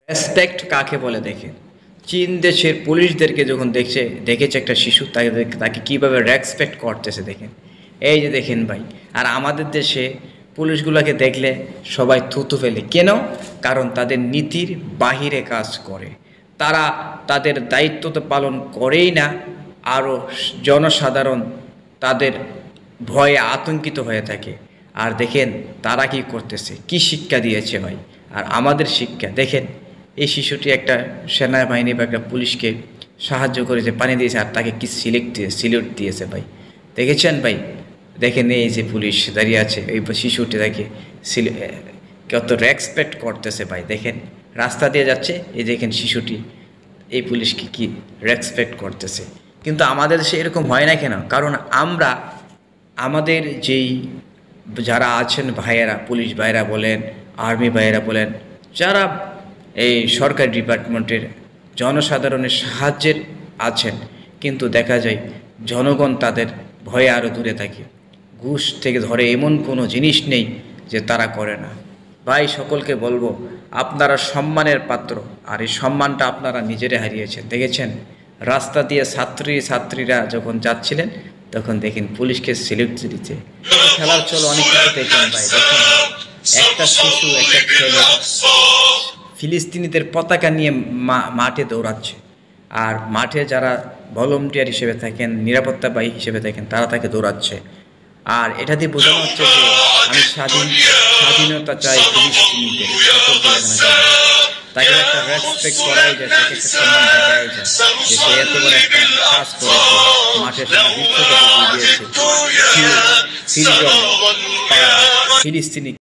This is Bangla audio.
রেসপেক্ট কাকে বলে দেখেন। চীন দেশের পুলিশদেরকে যখন দেখেছে একটা শিশু, তাকে কীভাবে রেসপেক্ট করতেছে দেখেন। এই যে দেখেন ভাই, আর আমাদের দেশে পুলিশগুলোকে দেখলে সবাই থুতু ফেলে কেন? কারণ তাদের নীতির বাহিরে কাজ করে। তারা তাদের দায়িত্ব তো পালন করেই না, আরও জনসাধারণ তাদের ভয়ে আতঙ্কিত হয়ে থাকে। আর দেখেন তারা কি করতেছে, কি শিক্ষা দিয়েছে ভাই। আর আমাদের শিক্ষা দেখেন, এই শিশুটি একটা সেনাবাহিনী বা একটা পুলিশকে সাহায্য করেছে, পানি দিয়েছে, আর তাকে কি সিলিউট দিয়েছে ভাই। দেখেছেন ভাই? দেখেন এই যে পুলিশ দাঁড়িয়ে আছে, এই শিশুটি তাকে কত রেসপেক্ট করতেছে ভাই। দেখেন রাস্তা দিয়ে যাচ্ছে, এই দেখেন শিশুটি এই পুলিশকে কি রেসপেক্ট করতেছে। কিন্তু আমাদের দেশে এরকম হয় না কেন? কারণ আমরা আমাদের যারা আছেন ভাইয়েরা, পুলিশ ভাইয়েরা বলেন, আর্মি ভাইয়েরা বলেন, যারা এই সরকারি ডিপার্টমেন্টের জনসাধারণের সাহায্যের আছেন, কিন্তু দেখা যায় জনগণ তাদের ভয়ে আরও দূরে থাকে। ঘুষ থেকে ধরে এমন কোনো জিনিস নেই যে তারা করে না। ভাই সকলকে বলবো, আপনারা সম্মানের পাত্র, আর এই সম্মানটা আপনারা নিজেরা হারিয়েছেন। দেখেছেন রাস্তা দিয়ে ছাত্রীরা যখন যাচ্ছিলেন, তখন দেখেন পুলিশকে সিলিউট দিচ্ছে। খেলার চলো অনেক কিছু দেখেন ভাই। দেখেন একটা শিশু, একটা ছেলে ফিলিস্তিনিদের পতাকা নিয়ে মাঠে দৌড়াচ্ছে, আর মাঠে যারা ভলান্টিয়ার হিসেবে থাকেন, নিরাপত্তা বাহিনী হিসেবে থাকেন, তারা তাকে দৌড়াচ্ছে। আর এটা দিয়ে বোঝানো হচ্ছে যে আমি স্বাধীনতা চাই ফিলিস্তিনিদের। তাকে একটা রেসপেক্ট করাই যায়, তাকে একটা সম্মান দেখাই যায় যে সে এত বড় একটা কাজ করেছে, মাঠে সারা বিশ্বকে দিয়েছে ফিলিস্তিনি